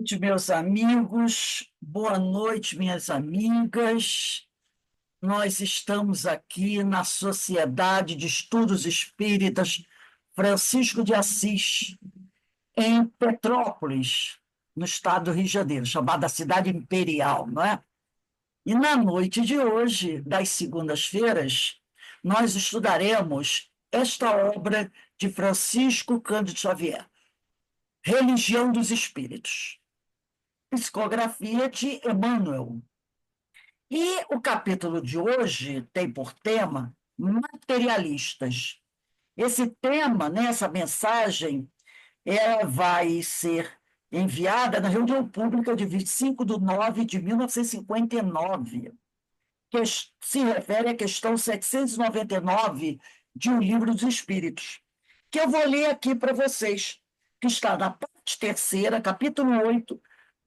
Noite, meus amigos, boa noite, minhas amigas. Nós estamos aqui na Sociedade de Estudos Espíritas Francisco de Assis, em Petrópolis, no estado do Rio de Janeiro, chamada Cidade Imperial, não é? E na noite de hoje, das segundas-feiras, nós estudaremos esta obra de Francisco Cândido Xavier, Religião dos Espíritos. Psicografia de Emmanuel. E o capítulo de hoje tem por tema materialistas. Esse tema, né, essa mensagem, ela vai ser enviada na reunião pública de 25 de nove de 1959, que se refere à questão 799 de O Livro dos Espíritos, que eu vou ler aqui para vocês, que está na parte terceira, capítulo 8,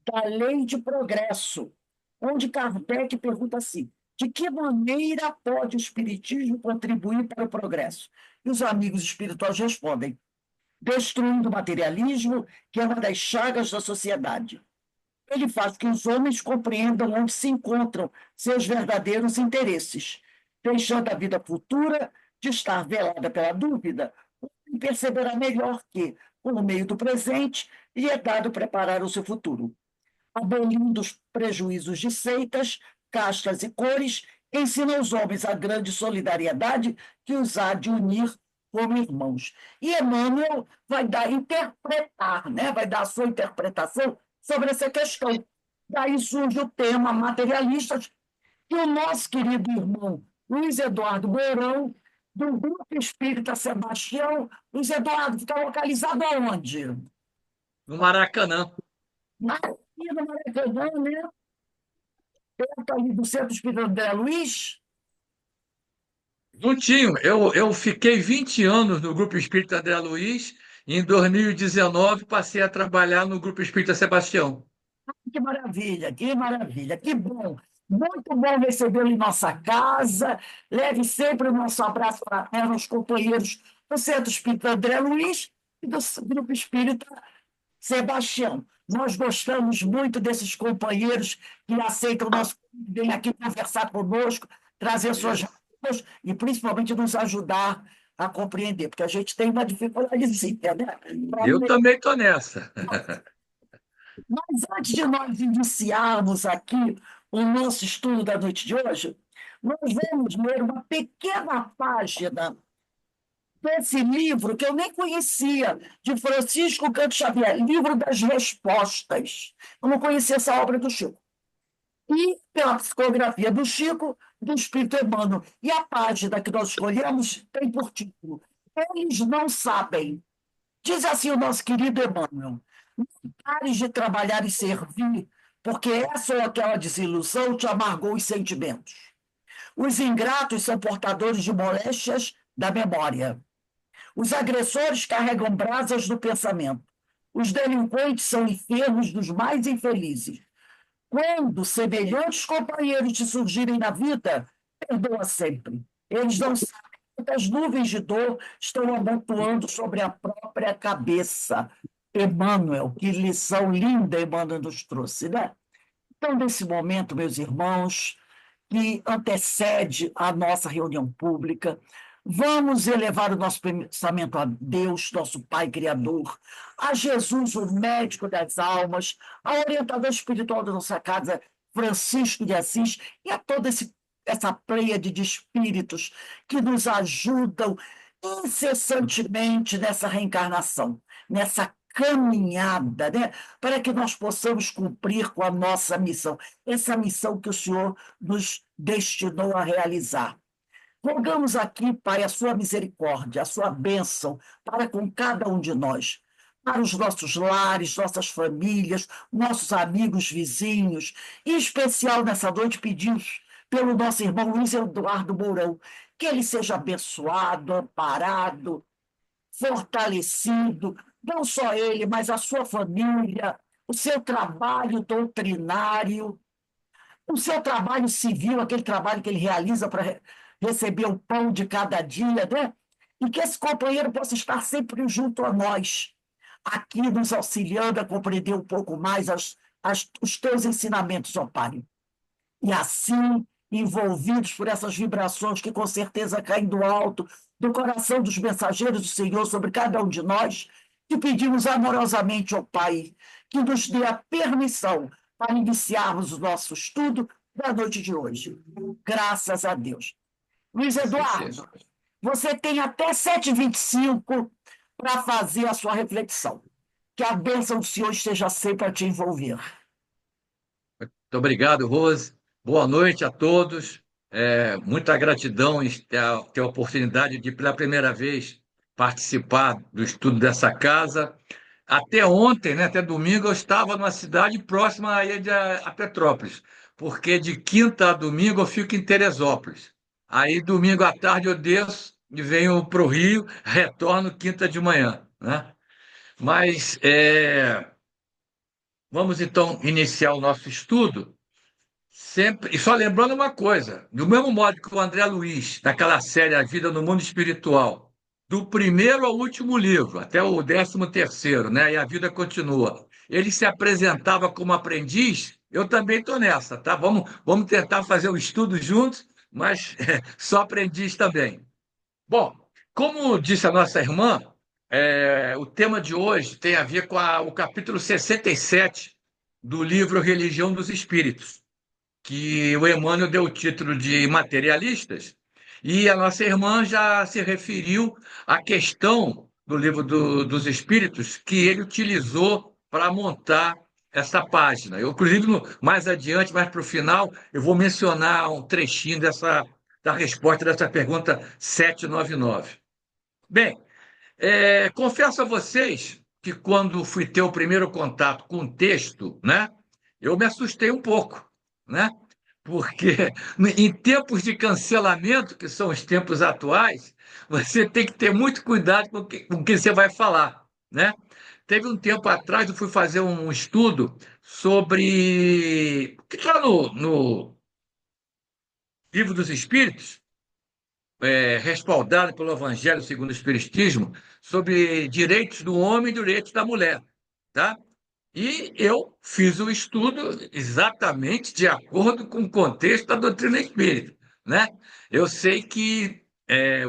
da Lei de Progresso, onde Kardec pergunta assim: de que maneira pode o Espiritismo contribuir para o progresso? E os amigos espirituais respondem: destruindo o materialismo, que é uma das chagas da sociedade. Ele faz que os homens compreendam onde se encontram seus verdadeiros interesses, deixando a vida futura de estar velada pela dúvida, e perceberá melhor que, por meio do presente, lhe é dado preparar o seu futuro. Abolindo os prejuízos de seitas, castas e cores, ensina aos homens a grande solidariedade que os há de unir como irmãos. E Emmanuel vai interpretar, né? Vai dar a sua interpretação sobre essa questão. Daí surge o tema materialistas, que o nosso querido irmão Luiz Eduardo Mourão, do Grupo Espírita Sebastião. Luiz Eduardo, fica localizado aonde? No Maracanã. Aqui no Maracanã, né? Perto ali do Centro Espírita André Luiz. Juntinho, eu fiquei 20 anos no Grupo Espírita André Luiz e em 2019 passei a trabalhar no Grupo Espírita Sebastião. Que maravilha, que bom. Muito bom recebê-lo em nossa casa. Leve sempre o nosso abraço fraterno aos companheiros do Centro Espírita André Luiz e do Grupo Espírita Sebastião. Nós gostamos muito desses companheiros que aceitam o nosso convite, vêm aqui conversar conosco, trazer suas Isso. dúvidas e principalmente nos ajudar a compreender, porque a gente tem uma dificuldadezinha, né? Para Eu ler. também estou nessa. Mas antes de nós iniciarmos aqui o nosso estudo da noite de hoje, nós vamos ler uma pequena página desse livro que eu nem conhecia, de Francisco Canto Xavier, Livro das Respostas. Eu não conhecia essa obra do Chico. E pela psicografia do Chico, do Espírito Emmanuel. E a página que nós escolhemos tem por título: Eles não sabem. Diz assim o nosso querido Emmanuel: pares de trabalhar e servir, porque essa ou aquela desilusão te amargou os sentimentos. Os ingratos são portadores de moléstias da memória. Os agressores carregam brasas do pensamento. Os delinquentes são enfermos dos mais infelizes. Quando semelhantes companheiros te surgirem na vida, perdoa sempre. Eles não sabem quantas nuvens de dor estão amontoando sobre a própria cabeça. Emmanuel, que lição linda Emmanuel nos trouxe, né? Então, nesse momento, meus irmãos, que antecede a nossa reunião pública, vamos elevar o nosso pensamento a Deus, nosso Pai Criador, a Jesus, o médico das almas, a orientador espiritual da nossa casa, Francisco de Assis, e a toda essa pleiade de espíritos que nos ajudam incessantemente nessa reencarnação, nessa caminhada, né? Para que nós possamos cumprir com a nossa missão, essa missão que o Senhor nos destinou a realizar. Rogamos aqui, Pai, a sua misericórdia, a sua bênção para com cada um de nós, para os nossos lares, nossas famílias, nossos amigos, vizinhos, em especial nessa noite pedimos pelo nosso irmão Luiz Eduardo Mourão, que ele seja abençoado, amparado, fortalecido, não só ele, mas a sua família, o seu trabalho doutrinário, o seu trabalho civil, aquele trabalho que ele realiza para receber o pão de cada dia, né? E que esse companheiro possa estar sempre junto a nós, aqui nos auxiliando a compreender um pouco mais os teus ensinamentos, ó Pai. E assim, envolvidos por essas vibrações que com certeza caem do alto, do coração dos mensageiros do Senhor sobre cada um de nós, te pedimos amorosamente, ó Pai, que nos dê a permissão para iniciarmos o nosso estudo da noite de hoje. Graças a Deus. Luiz assim seja. Eduardo, você tem até 7h25 para fazer a sua reflexão. Que a bênção do Senhor esteja sempre a te envolver. Muito obrigado, Rose. Boa noite a todos. Muita gratidão em ter a oportunidade de, pela primeira vez, participar do estudo dessa casa. Até ontem, né, até domingo, eu estava numa cidade próxima aí a Petrópolis, porque de quinta a domingo eu fico em Teresópolis. Aí, domingo à tarde, eu desço e venho para o Rio, retorno quinta de manhã, né? Mas vamos então iniciar o nosso estudo. Sempre, e só lembrando uma coisa, do mesmo modo que o André Luiz, daquela série A Vida no Mundo Espiritual, do primeiro ao último livro, até o 13º, né? E a vida continua. Ele se apresentava como aprendiz, eu também estou nessa, tá? Vamos tentar fazer o estudo juntos, mas só aprendiz também. Bom, como disse a nossa irmã, o tema de hoje tem a ver com o capítulo 67 do livro Religião dos Espíritos, que o Emmanuel deu o título de Materialistas, e a nossa irmã já se referiu à questão do livro dos Espíritos que ele utilizou para montar essa página. Eu, inclusive, mais adiante, mais para o final, eu vou mencionar um trechinho da resposta dessa pergunta 799. Bem, confesso a vocês que quando fui ter o primeiro contato com o texto, né, eu me assustei um pouco, né? Porque em tempos de cancelamento, que são os tempos atuais, você tem que ter muito cuidado com o que você vai falar, né? Teve um tempo atrás, eu fui fazer um estudo sobre, que está no Livro dos Espíritos, respaldado pelo Evangelho segundo o Espiritismo, sobre direitos do homem e direitos da mulher, tá? E eu fiz o estudo exatamente de acordo com o contexto da doutrina espírita, né? Eu sei que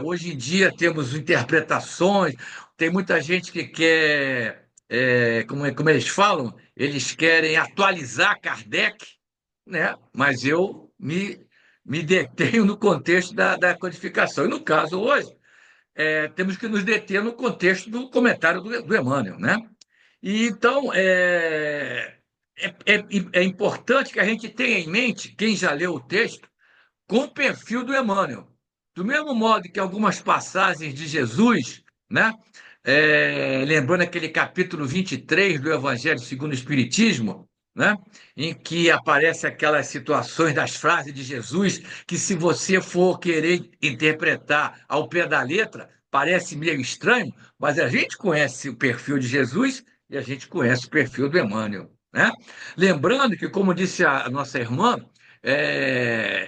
hoje em dia temos interpretações, tem muita gente que quer, como eles falam, eles querem atualizar Kardec, né? Mas eu me detenho no contexto da codificação. E no caso hoje, temos que nos deter no contexto do comentário do Emmanuel, né? E então é importante que a gente tenha em mente, quem já leu o texto, com o perfil do Emmanuel. Do mesmo modo que algumas passagens de Jesus, né? Lembrando aquele capítulo 23 do Evangelho segundo o Espiritismo, né? Em que aparecem aquelas situações das frases de Jesus, que se você for querer interpretar ao pé da letra, parece meio estranho, mas a gente conhece o perfil de Jesus e a gente conhece o perfil do Emmanuel, né? Lembrando que, como disse a nossa irmã,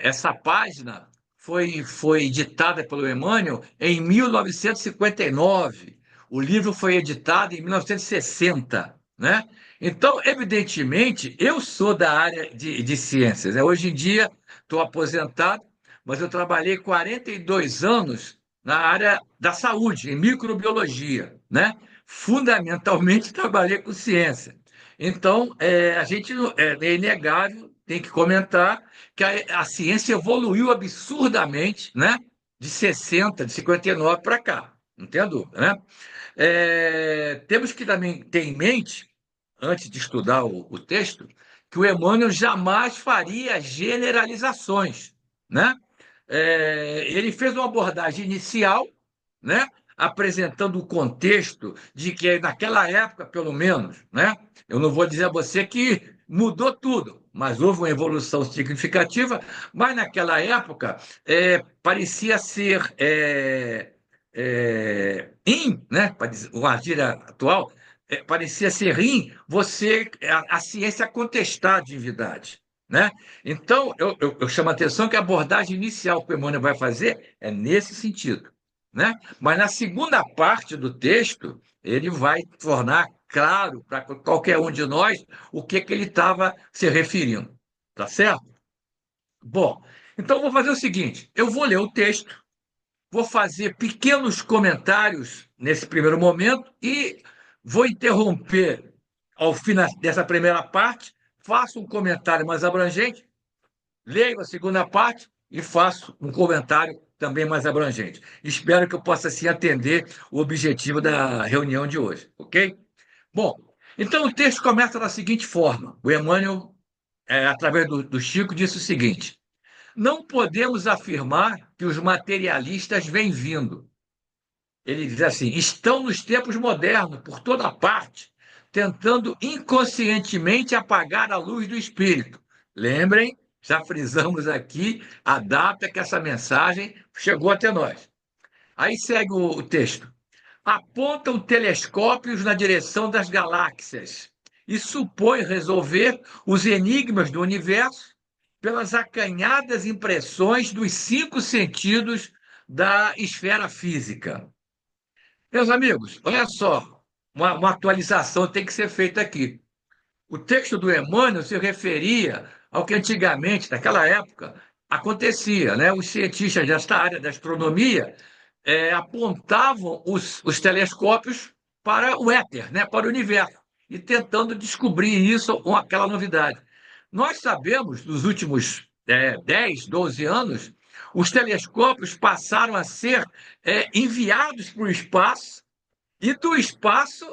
essa página foi editada pelo Emmanuel em 1959. O livro foi editado em 1960, né? Então, evidentemente, eu sou da área de ciências, né? Hoje em dia, estou aposentado, mas eu trabalhei 42 anos na área da saúde, em microbiologia, né? Fundamentalmente, trabalhei com ciência. Então, a gente é inegável, tem que comentar que a ciência evoluiu absurdamente, né? De 60, de 59 para cá, não tem dúvida, né? Temos que também ter em mente, antes de estudar o texto, que o Emmanuel jamais faria generalizações, né? Ele fez uma abordagem inicial, né? Apresentando o contexto de que naquela época, pelo menos, né? Eu não vou dizer a você que mudou tudo, mas houve uma evolução significativa, mas naquela época parecia ser né? Para dizer, uma gíria atual, parecia ser a ciência contestar a divindade, né? Então, eu chamo a atenção que a abordagem inicial que o Emmanuel vai fazer é nesse sentido, né? Mas na segunda parte do texto, ele vai tornar claro para qualquer um de nós o que ele estava se referindo. Tá certo? Bom, então eu vou fazer o seguinte: eu vou ler o texto, vou fazer pequenos comentários nesse primeiro momento e vou interromper ao final dessa primeira parte, faço um comentário mais abrangente, leio a segunda parte e faço um comentário também mais abrangente. Espero que eu possa assim atender o objetivo da reunião de hoje, ok? Bom, então o texto começa da seguinte forma: o Emmanuel, através do Chico, disse o seguinte: não podemos afirmar que os materialistas vêm vindo. Ele diz assim: estão nos tempos modernos, por toda parte, tentando inconscientemente apagar a luz do espírito. Lembrem, já frisamos aqui a data que essa mensagem chegou até nós. Aí segue o texto. Apontam telescópios na direção das galáxias e supõem resolver os enigmas do universo pelas acanhadas impressões dos cinco sentidos da esfera física. Meus amigos, olha só, uma atualização tem que ser feita aqui. O texto do Emmanuel se referia ao que antigamente, naquela época, acontecia, né? Os cientistas desta área da astronomia apontavam os telescópios para o éter, né? Para o universo, e tentando descobrir isso ou aquela novidade. Nós sabemos, nos últimos 10, 12 anos, os telescópios passaram a ser enviados para o espaço e do espaço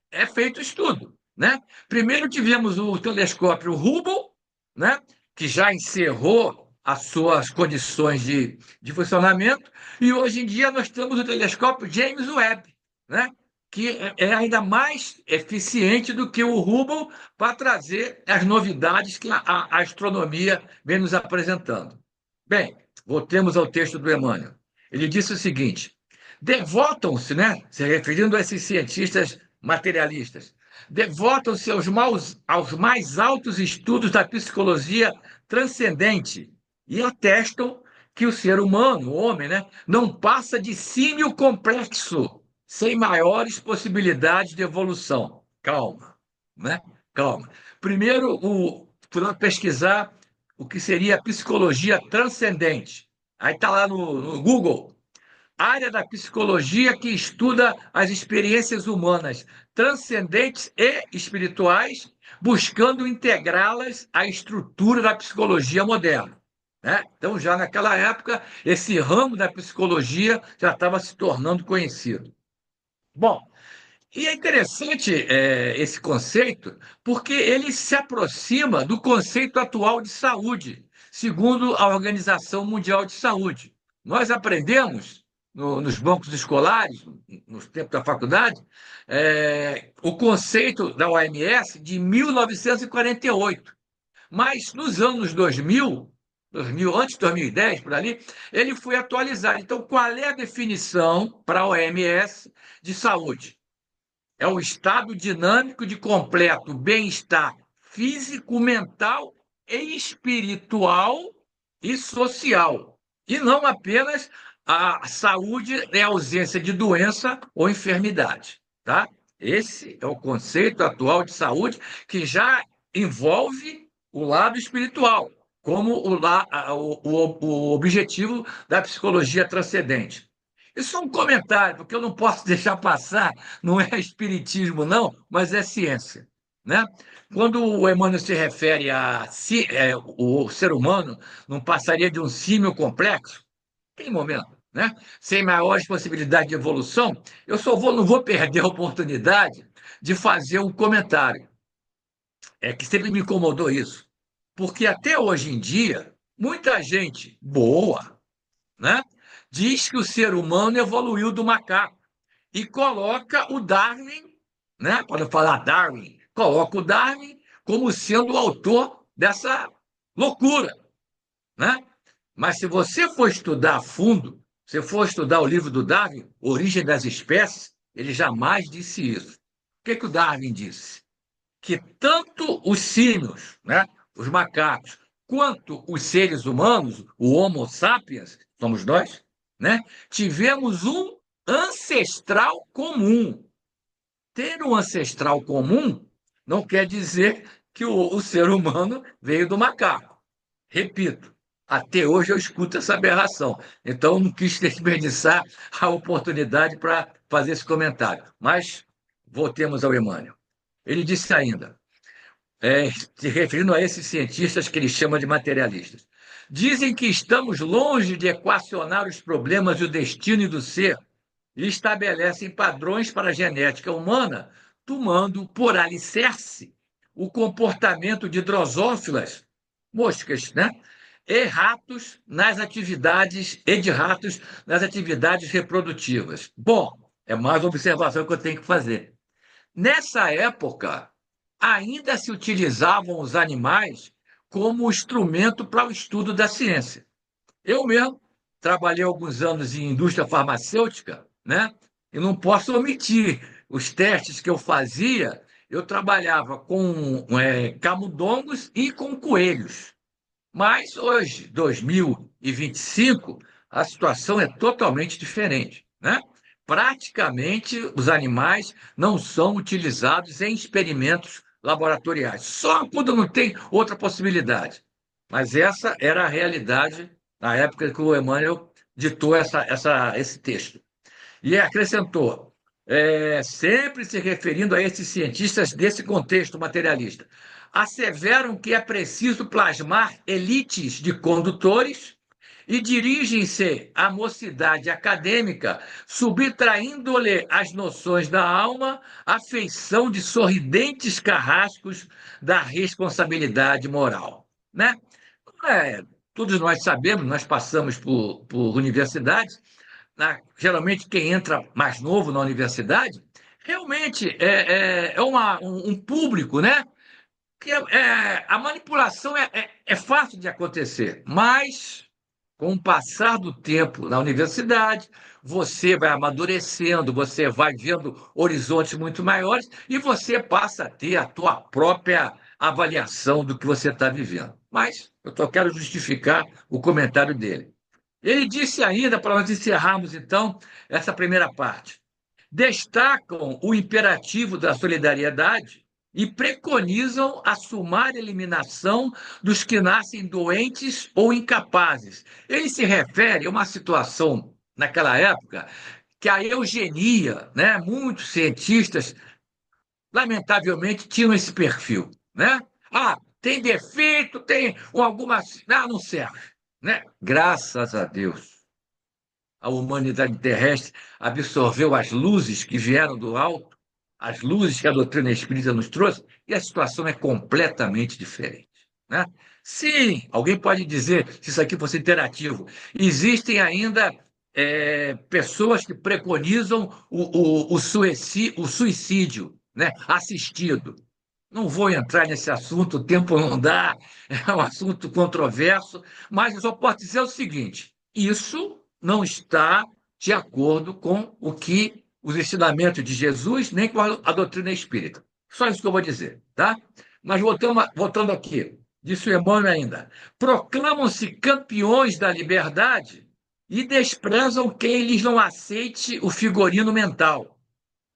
é feito estudo, né? Primeiro tivemos o telescópio Hubble, né? Que já encerrou as suas condições de funcionamento, e hoje em dia nós temos o telescópio James Webb, né? Que é ainda mais eficiente do que o Hubble para trazer as novidades que a astronomia vem nos apresentando. Bem, voltemos ao texto do Emmanuel. Ele disse o seguinte: devotam-se, né, se referindo a esses cientistas materialistas, devotam-se aos mais altos estudos da psicologia transcendente e atestam que o ser humano, o homem, né, não passa de símio complexo, sem maiores possibilidades de evolução. Calma, né? Calma. Primeiro, fui pesquisar o que seria a psicologia transcendente. Aí está lá no Google, área da psicologia que estuda as experiências humanas transcendentes e espirituais, buscando integrá-las à estrutura da psicologia moderna. Né? Então, já naquela época, esse ramo da psicologia já estava se tornando conhecido. Bom, e é interessante esse conceito, porque ele se aproxima do conceito atual de saúde, segundo a Organização Mundial de Saúde. Nós aprendemos nos bancos escolares, nos tempos da faculdade, o conceito da OMS de 1948. Mas nos anos 2000, antes de 2010, por ali, ele foi atualizado. Então, qual é a definição para a OMS de saúde? É o estado dinâmico de completo bem-estar físico, mental e espiritual e social. E não apenas a saúde é a ausência de doença ou enfermidade, tá? Esse é o conceito atual de saúde que já envolve o lado espiritual, como o objetivo da psicologia transcendente. Isso é um comentário, porque eu não posso deixar passar, não é espiritismo, não, mas é ciência. Né? Quando o Emmanuel se refere o ser humano não passaria de um símio complexo, tem momento, né? Sem maiores possibilidades de evolução, não vou perder a oportunidade de fazer um comentário. É que sempre me incomodou isso. Porque até hoje em dia, muita gente boa, né, diz que o ser humano evoluiu do macaco e coloca o Darwin, né, para falar Darwin, coloca o Darwin como sendo o autor dessa loucura, né? Mas se você for estudar a fundo, se for estudar o livro do Darwin, Origem das Espécies, ele jamais disse isso. O que que o Darwin disse? Que tanto os símios, né, os macacos, quanto os seres humanos, o Homo sapiens, somos nós, né, tivemos um ancestral comum. ter um ancestral comum não quer dizer que o ser humano veio do macaco. Repito, até hoje eu escuto essa aberração. Então, eu não quis desperdiçar a oportunidade para fazer esse comentário. Mas voltemos ao Emmanuel. Ele disse ainda, se referindo a esses cientistas que ele chama de materialistas, dizem que estamos longe de equacionar os problemas do destino e do ser e estabelecem padrões para a genética humana, tomando por alicerce o comportamento de drosófilas, moscas, né? E de ratos nas atividades reprodutivas. Bom, é mais uma observação que eu tenho que fazer. Nessa época, ainda se utilizavam os animais como instrumento para o estudo da ciência. Eu mesmo trabalhei alguns anos em indústria farmacêutica, né? E não posso omitir os testes que eu fazia. Eu trabalhava com camundongos e com coelhos. Mas hoje, 2025, a situação é totalmente diferente, né? Praticamente os animais não são utilizados em experimentos laboratoriais, só quando não tem outra possibilidade. Mas essa era a realidade na época que o Emmanuel ditou esse texto. E acrescentou, sempre se referindo a esses cientistas desse contexto materialista, asseveram que é preciso plasmar elites de condutores e dirigem-se à mocidade acadêmica, subtraindo-lhe as noções da alma, à feição de sorridentes carrascos da responsabilidade moral. Né? É, todos nós sabemos, nós passamos por universidades, geralmente quem entra mais novo na universidade, realmente é um público, né? A manipulação é fácil de acontecer, mas com o passar do tempo na universidade, você vai amadurecendo, você vai vendo horizontes muito maiores e você passa a ter a tua própria avaliação do que você está vivendo. Mas eu só quero justificar o comentário dele. Ele disse ainda, para nós encerrarmos então essa primeira parte, destacam o imperativo da solidariedade e preconizam a sumária eliminação dos que nascem doentes ou incapazes. Ele se refere a uma situação naquela época que a eugenia, né, muitos cientistas, lamentavelmente, tinham esse perfil, né? Ah, tem defeito, tem alguma. Ah, não serve, né? Graças a Deus a humanidade terrestre absorveu as luzes que vieram do alto, as luzes que a doutrina espírita nos trouxe, e a situação é completamente diferente. Né? Sim, alguém pode dizer, se isso aqui fosse interativo, existem ainda pessoas que preconizam o suicídio, né, assistido. Não vou entrar nesse assunto, o tempo não dá, é um assunto controverso, mas eu só posso dizer o seguinte: isso não está de acordo com o que os ensinamentos de Jesus, nem com a doutrina espírita. Só isso que eu vou dizer, tá? Mas voltando aqui, disse o Emmanuel ainda: proclamam-se campeões da liberdade e desprezam quem lhes não aceite o figurino mental.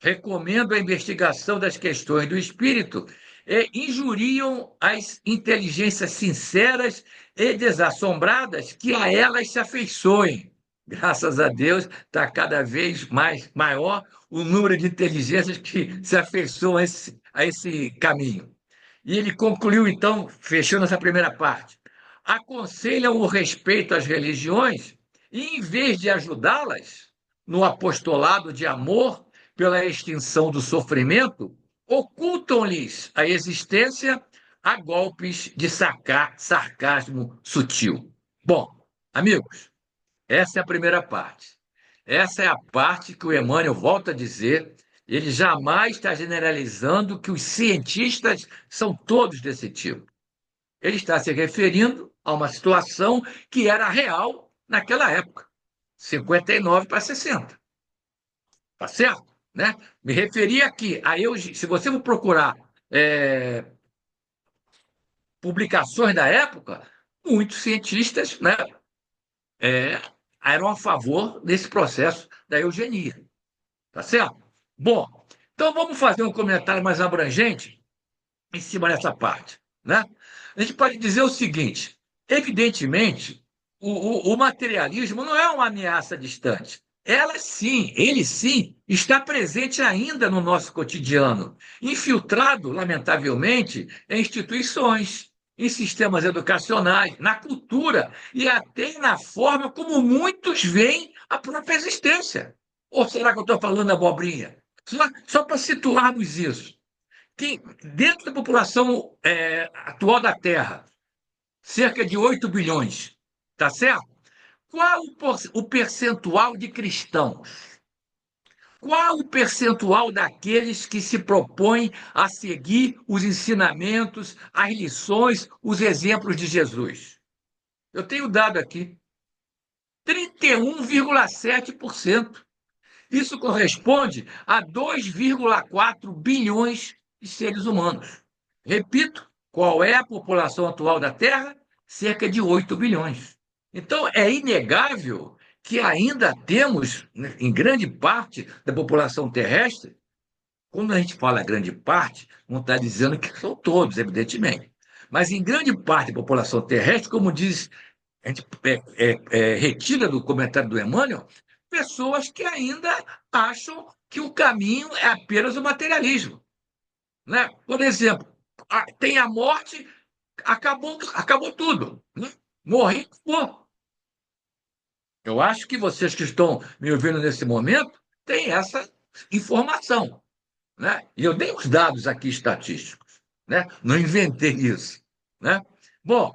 Recomendo a investigação das questões do espírito e injuriam as inteligências sinceras e desassombradas que a elas se afeiçoem. Graças a Deus, está cada vez mais maior o número de inteligências que se afeiçoam a esse caminho. E ele concluiu, então, fechando essa primeira parte: aconselham o respeito às religiões e, em vez de ajudá-las no apostolado de amor pela extinção do sofrimento, ocultam-lhes a existência a golpes de sarcasmo sutil. Bom, amigos, essa é a primeira parte. Essa é a parte que o Emmanuel volta a dizer. Ele jamais está generalizando que os cientistas são todos desse tipo. Ele está se referindo a uma situação que era real naquela época, 59 para 60. Tá certo? Né? Me referi aqui se você for procurar publicações da época, muitos cientistas, né, é, eram a favor desse processo da eugenia. Tá certo? Bom, Então, vamos fazer um comentário mais abrangente em cima dessa parte, né? A gente pode dizer o seguinte: evidentemente, o materialismo não é uma ameaça distante. Ele sim, está presente ainda no nosso cotidiano, infiltrado, lamentavelmente, em instituições, em sistemas educacionais, na cultura e até na forma como muitos veem a própria existência. Ou será que eu estou falando abobrinha? Só para situarmos isso. Dentro da população atual da Terra, cerca de 8 bilhões, tá certo? Qual o percentual de cristãos? Qual o percentual daqueles que se propõem a seguir os ensinamentos, as lições, os exemplos de Jesus? Eu tenho dado aqui: 31,7%. Isso corresponde a 2,4 bilhões de seres humanos. Repito, qual é a população atual da Terra? Cerca de 8 bilhões. Então, é inegável que ainda temos, né, em grande parte da população terrestre, quando a gente fala grande parte, não está dizendo que são todos, evidentemente, mas em grande parte da população terrestre, como diz, a gente retira do comentário do Emmanuel, pessoas que ainda acham que o caminho é apenas o materialismo, né? Por exemplo, tem a morte, acabou tudo, né? Morri, pô. Eu acho que vocês que estão me ouvindo nesse momento têm essa informação, né? E eu dei os dados aqui estatísticos, né? Não inventei isso, né? Bom,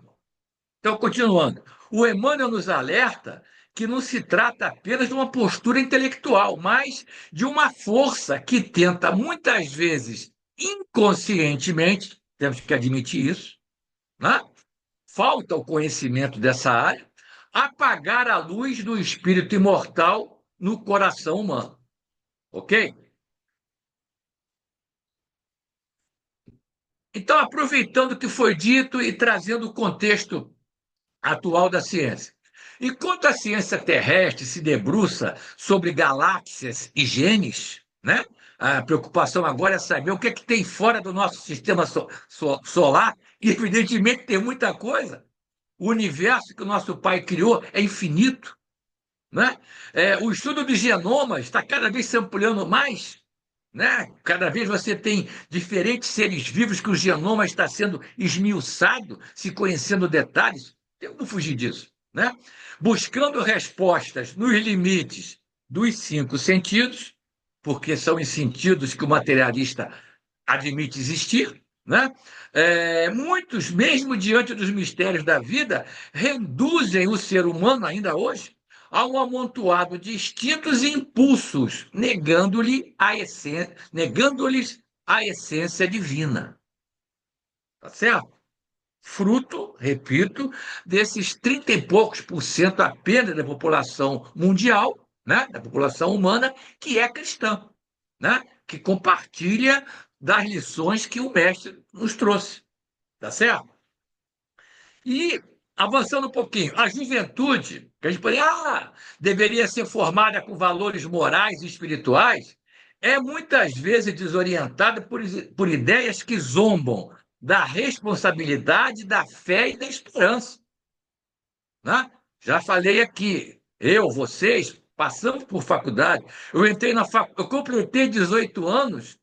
então, continuando, o Emmanuel nos alerta que não se trata apenas de uma postura intelectual, mas de uma força que tenta, muitas vezes, inconscientemente, temos que admitir isso, né? Falta o conhecimento dessa área, apagar a luz do espírito imortal no coração humano, ok? Então, aproveitando o que foi dito e trazendo o contexto atual da ciência. Enquanto a ciência terrestre se debruça sobre galáxias e genes, né? A preocupação agora é saber o que é que tem fora do nosso sistema solar, e evidentemente tem muita coisa. O universo que o nosso pai criou é infinito, né? O estudo de genomas está cada vez se ampliando mais, né? Cada vez você tem diferentes seres vivos que o genoma está sendo esmiuçado, se conhecendo detalhes. Tem como fugir disso, né? Buscando respostas nos limites dos cinco sentidos, porque são os sentidos que o materialista admite existir, né? Muitos, mesmo diante dos mistérios da vida, reduzem o ser humano, ainda hoje, a um amontoado de instintos e impulsos, negando-lhes a essência divina. Tá certo? Fruto, repito, desses 30 e poucos por cento apenas da população mundial, né, da população humana, que é cristã, né, que compartilha das lições que o mestre nos trouxe. Tá certo? E, avançando um pouquinho, a juventude, que a gente pode, deveria ser formada com valores morais e espirituais, é muitas vezes desorientada por ideias que zombam da responsabilidade, da fé e da esperança, né? Já falei aqui, vocês, passamos por faculdade. Eu completei 18 anos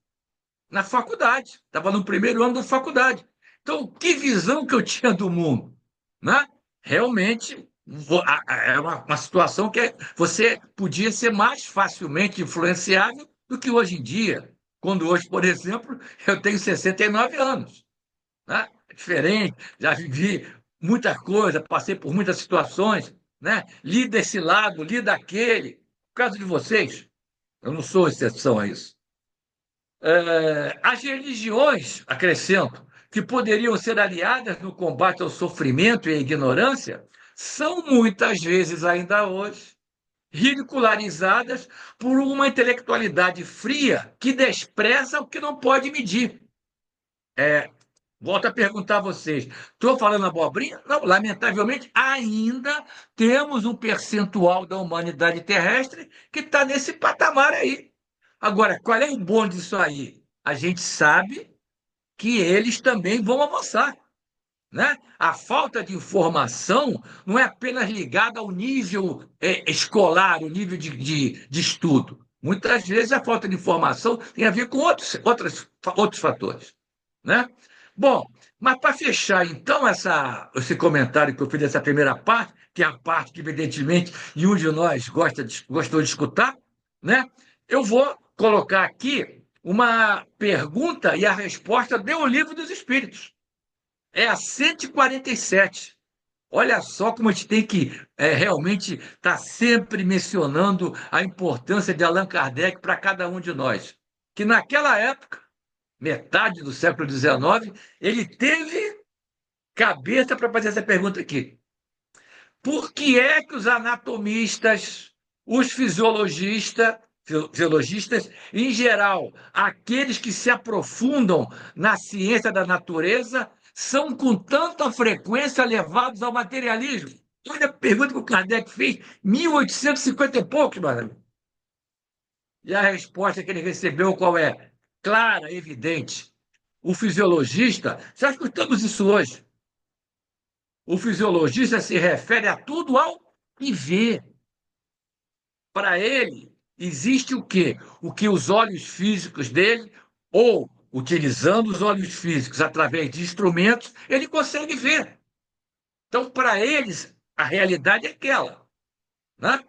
na faculdade, estava no primeiro ano da faculdade. Então, que visão que eu tinha do mundo, né? Realmente, é uma situação que você podia ser mais facilmente influenciável do que hoje em dia. Quando hoje, por exemplo, eu tenho 69 anos, né? É diferente, já vivi muita coisa, passei por muitas situações, né? Li desse lado, li daquele. Por causa de vocês, eu não sou exceção a isso. As religiões, acrescento, que poderiam ser aliadas no combate ao sofrimento e à ignorância, são muitas vezes, ainda hoje, ridicularizadas por uma intelectualidade fria que despreza o que não pode medir. Volto a perguntar a vocês: estou falando abobrinha? Não, lamentavelmente, ainda temos um percentual da humanidade terrestre que está nesse patamar aí. Agora, qual é o bom disso aí? A gente sabe que eles também vão avançar, né? A falta de informação não é apenas ligada ao nível escolar, o nível de estudo. Muitas vezes a falta de informação tem a ver com outros fatores, né? Bom, mas para fechar, então, esse comentário que eu fiz dessa primeira parte, que é a parte que, evidentemente, nenhum de nós gostou de escutar, né? Eu vou colocar aqui uma pergunta e a resposta do Livro dos Espíritos. É a 147. Olha só como a gente tem que realmente estar sempre mencionando a importância de Allan Kardec para cada um de nós. Que naquela época, metade do século XIX, ele teve cabeça para fazer essa pergunta aqui. Por que é que os anatomistas, os fisiologistas, em geral, aqueles que se aprofundam na ciência da natureza, são com tanta frequência levados ao materialismo? Olha a pergunta que o Kardec fez, 1850 e poucos, mano. E a resposta que ele recebeu qual é? Clara, evidente. O fisiologista, já escutamos isso hoje. O fisiologista se refere a tudo ao que vê. Para ele, existe o quê? O que os olhos físicos dele, ou utilizando os olhos físicos através de instrumentos, ele consegue ver. Então, para eles, a realidade é aquela. Né?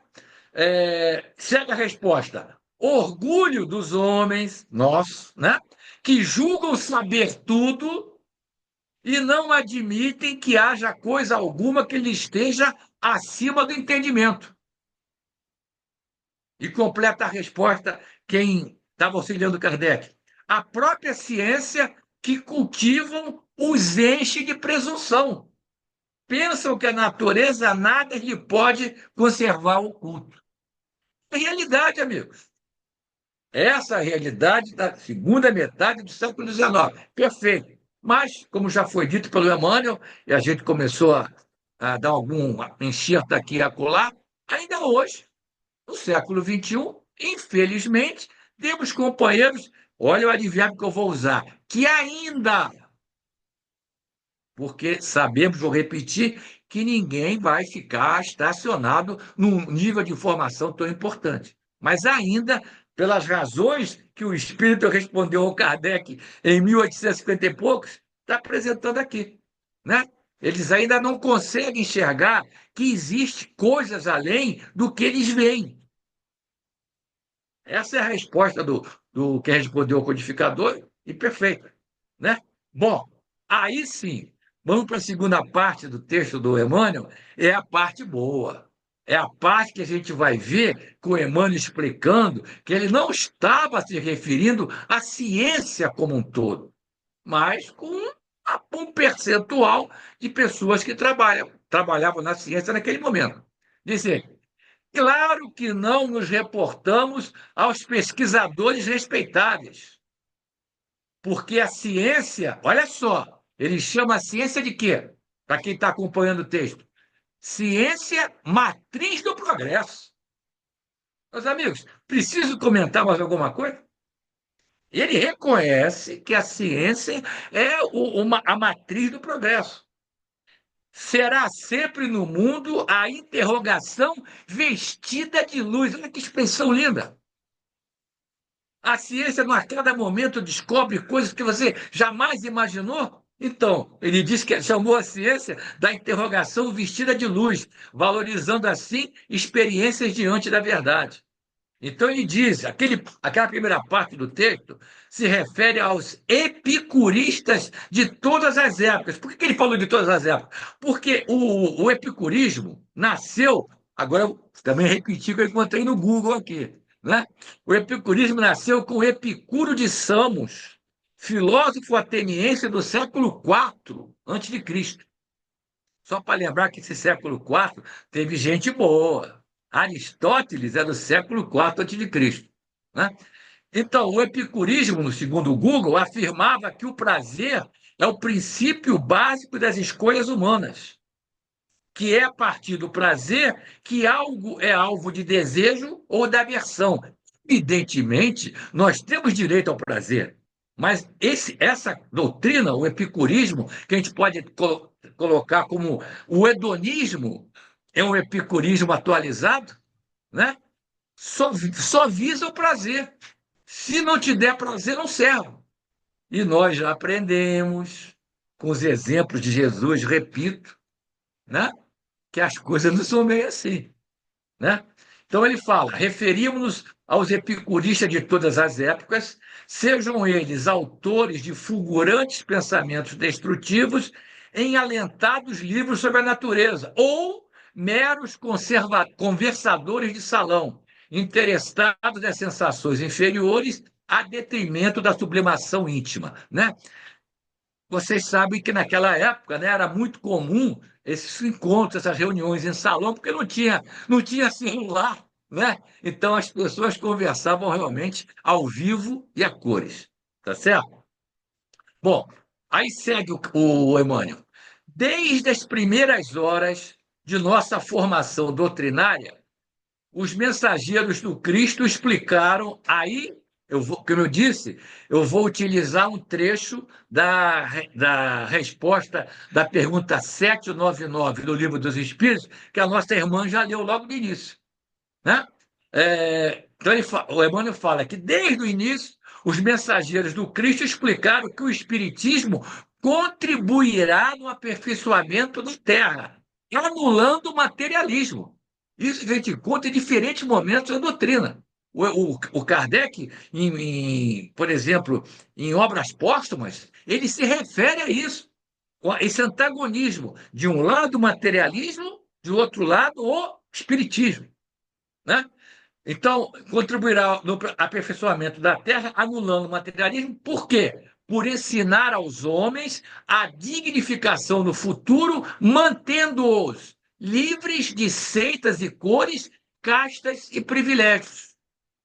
Segue a resposta. Orgulho dos homens, nós, né? Que julgam saber tudo e não admitem que haja coisa alguma que lhe esteja acima do entendimento. E completa a resposta quem estava auxiliando Kardec. A própria ciência que cultivam os enche de presunção. Pensam que a natureza nada lhe pode conservar oculto. É realidade, amigos. Essa é a realidade da segunda metade do século XIX. Perfeito. Mas, como já foi dito pelo Emmanuel, e a gente começou a dar algum enxerto aqui e acolá, ainda hoje, no século XXI, infelizmente, temos companheiros, olha o advérbio que eu vou usar, que ainda, porque sabemos, vou repetir, que ninguém vai ficar estacionado num nível de informação tão importante. Mas ainda, pelas razões que o Espírito respondeu ao Kardec em 1850 e poucos, está apresentando aqui, né? Eles ainda não conseguem enxergar que existe coisas além do que eles veem. Essa é a resposta do que respondeu ao codificador, e perfeito, né? Bom, aí sim, vamos para a segunda parte do texto do Emmanuel, é a parte boa. É a parte que a gente vai ver com o Emmanuel explicando que ele não estava se referindo à ciência como um todo, mas com um percentual de pessoas que trabalhavam na ciência naquele momento. Diz ele, claro que não nos reportamos aos pesquisadores respeitáveis, porque a ciência, olha só, ele chama a ciência de quê? Para quem está acompanhando o texto, ciência matriz do progresso. Meus amigos, preciso comentar mais alguma coisa? Ele reconhece que a ciência é a matriz do progresso. Será sempre no mundo a interrogação vestida de luz. Olha que expressão linda! A ciência, a cada momento, descobre coisas que você jamais imaginou. Então, ele diz que chamou a ciência da interrogação vestida de luz, valorizando assim experiências diante da verdade. Então, ele diz, aquela primeira parte do texto se refere aos epicuristas de todas as épocas. Por que ele falou de todas as épocas? Porque o epicurismo nasceu, agora eu também repeti que eu encontrei no Google aqui, né? O epicurismo nasceu com Epicuro de Samos, filósofo ateniense do século IV antes de Cristo. Só para lembrar que esse século IV teve gente boa. Aristóteles é do século IV a.C., né? Então, o epicurismo, no segundo o Google, afirmava que o prazer é o princípio básico das escolhas humanas, que é a partir do prazer que algo é alvo de desejo ou da aversão. Evidentemente, nós temos direito ao prazer, mas essa doutrina, o epicurismo, que a gente pode colocar como o hedonismo, é um epicurismo atualizado, né? Só visa o prazer. Se não te der prazer, não serve. E nós já aprendemos, com os exemplos de Jesus, repito, né? Que as coisas não são bem assim, né? Então ele fala: referimos-nos aos epicuristas de todas as épocas, sejam eles autores de fulgurantes pensamentos destrutivos em alentados livros sobre a natureza, ou meros conversadores de salão, interessados nas sensações inferiores a detrimento da sublimação íntima, né? Vocês sabem que naquela época, né, era muito comum esses encontros, essas reuniões em salão, porque não tinha celular, né? Então as pessoas conversavam realmente ao vivo e a cores, tá certo? Bom, aí segue o Emmanuel. Desde as primeiras horas de nossa formação doutrinária, os mensageiros do Cristo explicaram, aí, como eu disse, eu vou utilizar um trecho da resposta da pergunta 799 do Livro dos Espíritos, que a nossa irmã já leu logo no início, né? Então o Emmanuel fala que desde o início os mensageiros do Cristo explicaram que o Espiritismo contribuirá no aperfeiçoamento da Terra, anulando o materialismo. Isso a gente encontra em diferentes momentos da doutrina. O Kardec, por exemplo, em obras póstumas, ele se refere a isso, esse antagonismo. De um lado, o materialismo, de outro lado, o espiritismo, né? Então, contribuirá no aperfeiçoamento da Terra, anulando o materialismo. Por quê? Por ensinar aos homens a dignificação no futuro, mantendo-os livres de seitas e cores, castas e privilégios.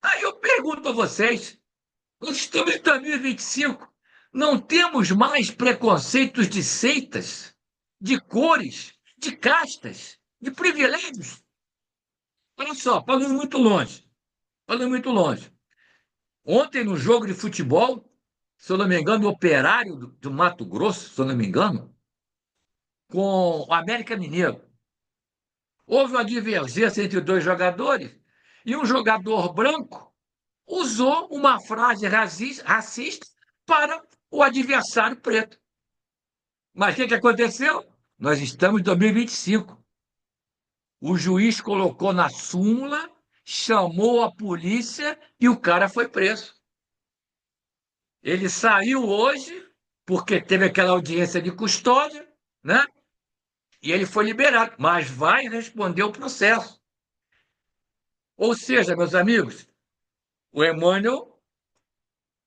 Aí eu pergunto a vocês: nós estamos em 2025, não temos mais preconceitos de seitas, de cores, de castas, de privilégios? Olha só, falando muito longe. Falando muito longe. Ontem, no jogo de futebol, se eu não me engano, o Operário do Mato Grosso, se eu não me engano, com o América Mineiro, houve uma divergência entre dois jogadores e um jogador branco usou uma frase racista para o adversário preto. Mas o que aconteceu? Nós estamos em 2025. O juiz colocou na súmula, chamou a polícia e o cara foi preso. Ele saiu hoje, porque teve aquela audiência de custódia, né? E ele foi liberado, mas vai responder o processo. Ou seja, meus amigos, o Emmanuel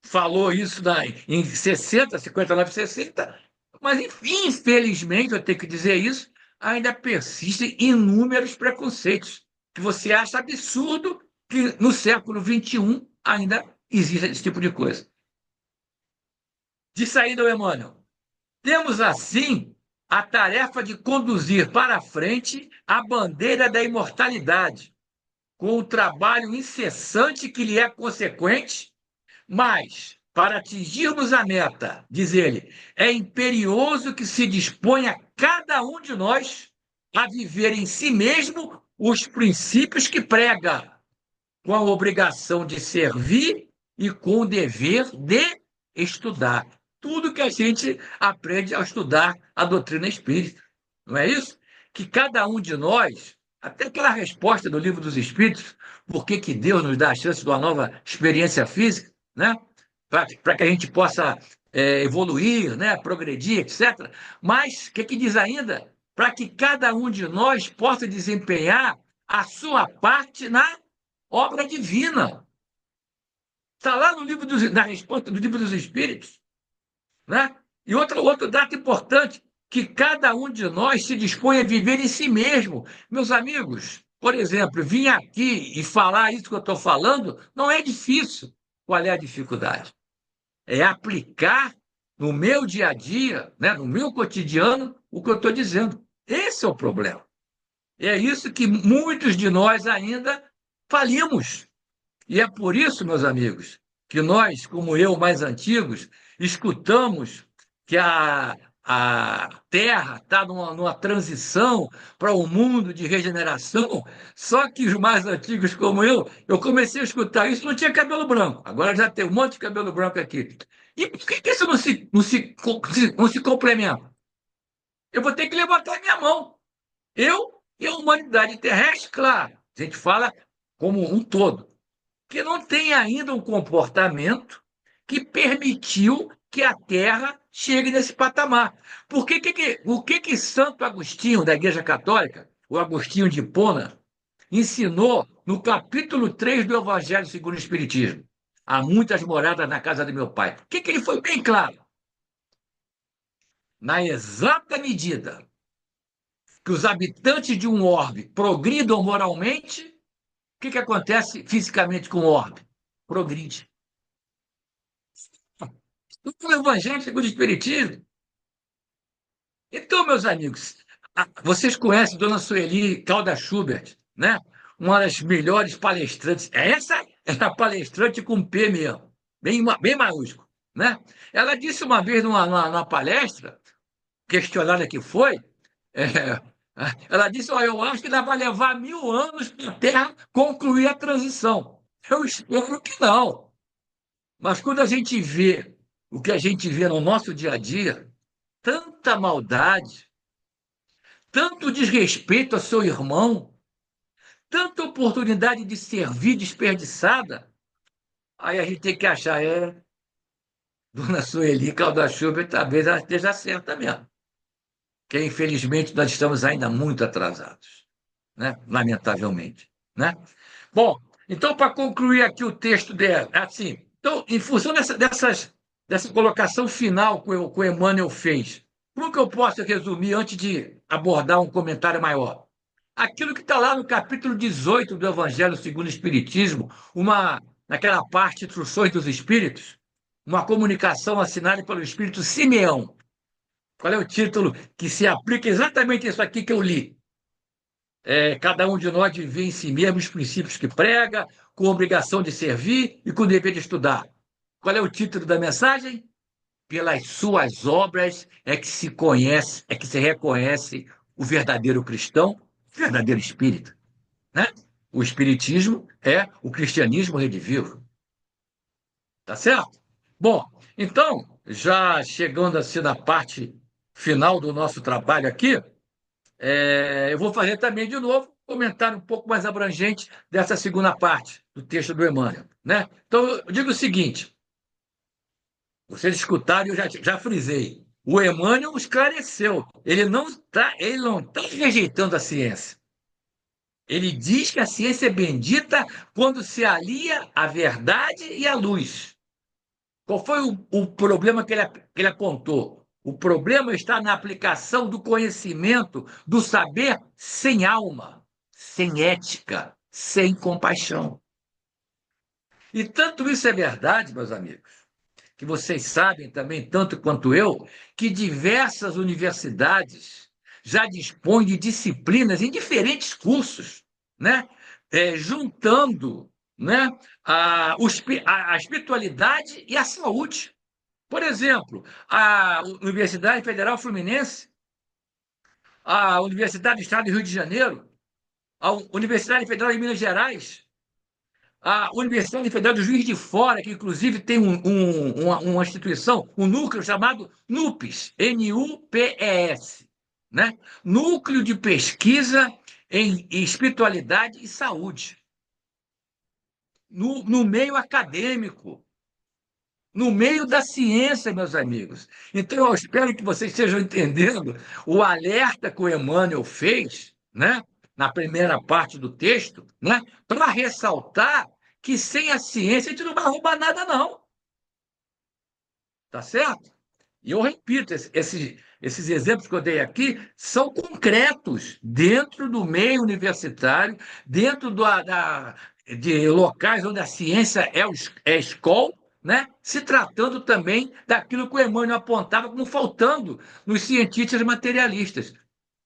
falou isso em 60, 59, 60, mas infelizmente, eu tenho que dizer isso, ainda persistem inúmeros preconceitos, que você acha absurdo que no século XXI ainda exista esse tipo de coisa. De saída, o Emmanuel. Temos, assim, a tarefa de conduzir para frente a bandeira da imortalidade, com o trabalho incessante que lhe é consequente, mas, para atingirmos a meta, diz ele, é imperioso que se disponha cada um de nós a viver em si mesmo os princípios que prega, com a obrigação de servir e com o dever de estudar. Tudo que a gente aprende ao estudar a doutrina espírita. Não é isso? Que cada um de nós, até aquela resposta do Livro dos Espíritos, por que Deus nos dá a chance de uma nova experiência física, né? Para que a gente possa evoluir, né? Progredir, etc. Mas, o que diz ainda? Para que cada um de nós possa desempenhar a sua parte na obra divina. Está lá no na resposta do Livro dos Espíritos. Né? E outro dado importante, que cada um de nós se dispõe a viver em si mesmo. Meus amigos, por exemplo, vir aqui e falar isso que eu estou falando não é difícil. Qual é a dificuldade? É aplicar no meu dia a dia, né, no meu cotidiano, o que eu estou dizendo. Esse é o problema. É isso que muitos de nós ainda falimos. E é por isso, meus amigos, que nós, como eu, mais antigos, escutamos que a Terra está numa transição para um mundo de regeneração. Só que os mais antigos, como eu comecei a escutar isso, não tinha cabelo branco. Agora já tem um monte de cabelo branco aqui. E por que isso não se complementa? Eu vou ter que levantar minha mão. Eu e a humanidade terrestre, claro, a gente fala como um todo, que não tem ainda um comportamento que permitiu que a Terra chegue nesse patamar. O que Santo Agostinho, da Igreja Católica, o Agostinho de Hipona, ensinou no capítulo 3 do Evangelho segundo o Espiritismo? Há muitas moradas na casa do meu pai. Que ele foi bem claro? Na exata medida que os habitantes de um orbe progridam moralmente, que acontece fisicamente com o orbe? Progride. No Evangelho segundo o Espiritismo. Então, meus amigos, vocês conhecem Dona Sueli Calda Schubert, né? Uma das melhores palestrantes. Essa é a palestrante com P mesmo, bem maiúsculo, né? Ela disse uma vez numa palestra, questionada que foi, é, ela disse: "Olha, eu acho que ainda vai levar 1000 anos para a Terra concluir a transição." Eu espero que não. Mas quando a gente vê o que a gente vê no nosso dia a dia, tanta maldade, tanto desrespeito a seu irmão, tanta oportunidade de servir desperdiçada, aí a gente tem que achar, Dona Sueli Calda-Chuva, talvez ela esteja certa mesmo, que infelizmente nós estamos ainda muito atrasados, né? Lamentavelmente, né? Bom, então, para concluir aqui o texto dela, assim, então, em função dessa colocação final que o Emmanuel fez, como que eu posso resumir antes de abordar um comentário maior? Aquilo que está lá no capítulo 18 do Evangelho segundo o Espiritismo, naquela parte, Instruções dos Espíritos, uma comunicação assinada pelo Espírito Simeão. Qual é o título que se aplica exatamente isso aqui que eu li? Cada um de nós vive em si mesmo os princípios que prega, com obrigação de servir e com o dever de estudar. Qual é o título da mensagem? Pelas suas obras é que se conhece, é que se reconhece o verdadeiro cristão, o verdadeiro espírita, né? O espiritismo é o cristianismo redivivo, tá certo? Bom, então, já chegando assim na parte final do nosso trabalho aqui, eu vou fazer também de novo um comentário um pouco mais abrangente dessa segunda parte do texto do Emmanuel, né? Então, eu digo o seguinte: vocês escutaram, eu já frisei. O Emmanuel esclareceu. Ele não tá rejeitando a ciência. Ele diz que a ciência é bendita quando se alia à verdade e à luz. Qual foi o problema que ele apontou? O problema está na aplicação do conhecimento, do saber, sem alma, sem ética, sem compaixão. E tanto isso é verdade, meus amigos, que vocês sabem também, tanto quanto eu, que diversas universidades já dispõem de disciplinas em diferentes cursos, né? Juntando, né, a espiritualidade e a saúde. Por exemplo, a Universidade Federal Fluminense, a Universidade do Estado do Rio de Janeiro, a Universidade Federal de Minas Gerais, a Universidade Federal do Juiz de Fora, que inclusive tem uma instituição, um núcleo chamado NUPES, NUPES, né? Núcleo de Pesquisa em Espiritualidade e Saúde, no meio acadêmico, no meio da ciência, meus amigos. Então, eu espero que vocês estejam entendendo o alerta que o Emmanuel fez, né, na primeira parte do texto, né, para ressaltar que sem a ciência a gente não vai arrumar nada, não. Tá certo? E eu repito, esses exemplos que eu dei aqui são concretos dentro do meio universitário, dentro de locais onde a ciência é escola, né? Se tratando também daquilo que o Emmanuel apontava como faltando nos cientistas materialistas,